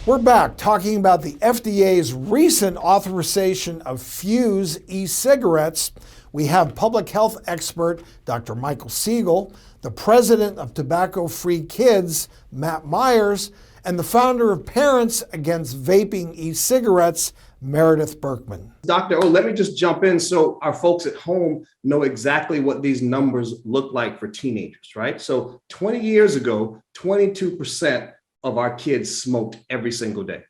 We're back talking about the FDA's recent authorization of Fuse e-cigarettes. We have public health expert Dr. Michael Siegel, the president of Tobacco Free Kids, Matt Myers, and the founder of Parents Against Vaping e-cigarettes, Meredith Berkman. Dr. O, let me just jump in so our folks at home know exactly what these numbers look like for teenagers, right? So 20 years ago, 22% of our kids smoked every single day.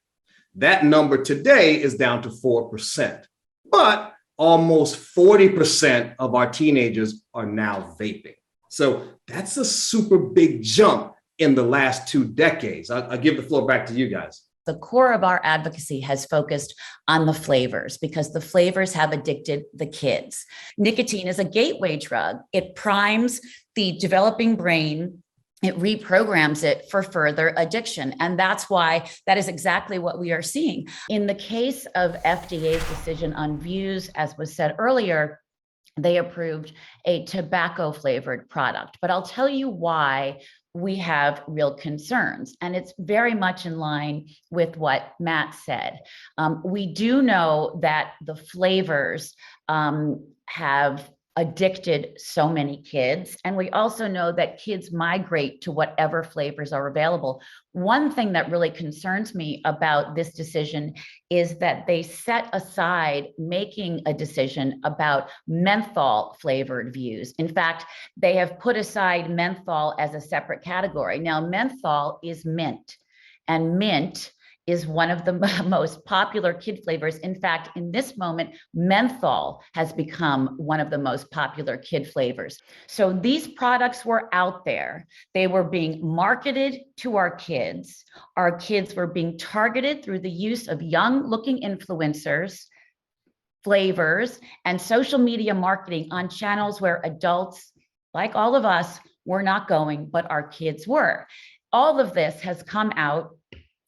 That number today is down to 4%, but almost 40% of our teenagers are now vaping. So that's a super big jump in the last 2 decades. I'll give the floor back to you guys. The core of our advocacy has focused on the flavors because the flavors have addicted the kids. Nicotine is a gateway drug. It primes the developing brain. It reprograms it for further addiction. And that's why that is exactly what we are seeing. In the case of FDA's decision on Vuse, as was said earlier, they approved a tobacco flavored product. But I'll tell you why we have real concerns. And it's very much in line with what Matt said. We do know that the flavors have addicted so many kids. And we also know that kids migrate to whatever flavors are available. One thing that really concerns me about this decision is that they set aside making a decision about menthol flavored Vuse. In fact, they have put aside menthol as a separate category. Now, menthol is mint, and mint is one of the most popular kid flavors. In fact, in this moment, menthol has become one of the most popular kid flavors. So these products were out there. They were being marketed to our kids. Our kids were being targeted through the use of young-looking influencers, flavors, and social media marketing on channels where adults, like all of us, were not going, but our kids were. All of this has come out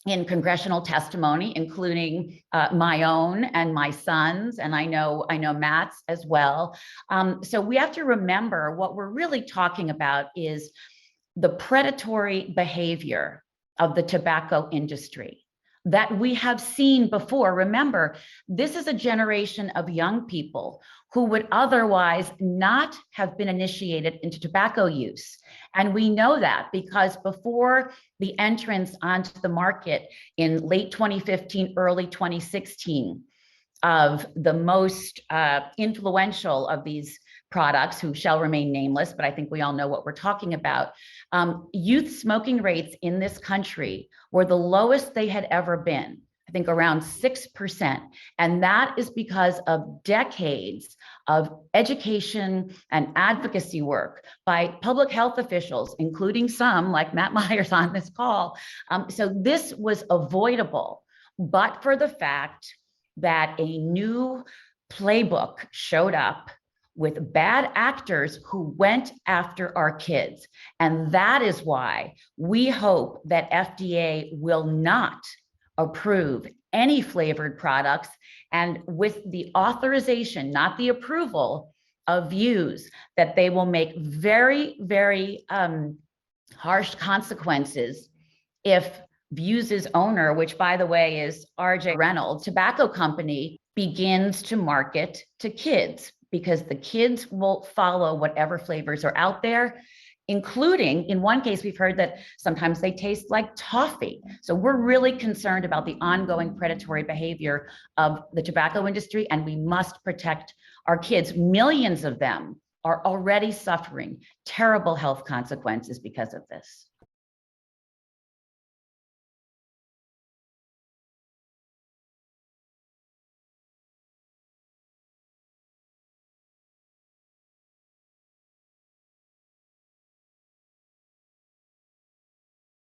in congressional testimony, including my own and my son's, and I know Matt's as well. So we have to remember what we're really talking about is the predatory behavior of the tobacco industry that we have seen before. Remember, this is a generation of young people who would otherwise not have been initiated into tobacco use. And we know that because before the entrance onto the market in late 2015, early 2016, of the most influential of these products, who shall remain nameless, but I think we all know what we're talking about, youth smoking rates in this country were the lowest they had ever been. I think around 6%. And that is because of decades of education and advocacy work by public health officials, including some like Matt Myers on this call. So this was avoidable, but for the fact that a new playbook showed up with bad actors who went after our kids. And that is why we hope that FDA will not approve any flavored products, and with the authorization, not the approval, of Vuse, that they will make very, very harsh consequences if Vuse's owner, which by the way is RJ Reynolds Tobacco Company, begins to market to kids, because the kids will follow whatever flavors are out there, including, in one case, we've heard that sometimes they taste like toffee. So we're really concerned about the ongoing predatory behavior of the tobacco industry, and we must protect our kids. Millions of them are already suffering terrible health consequences because of this.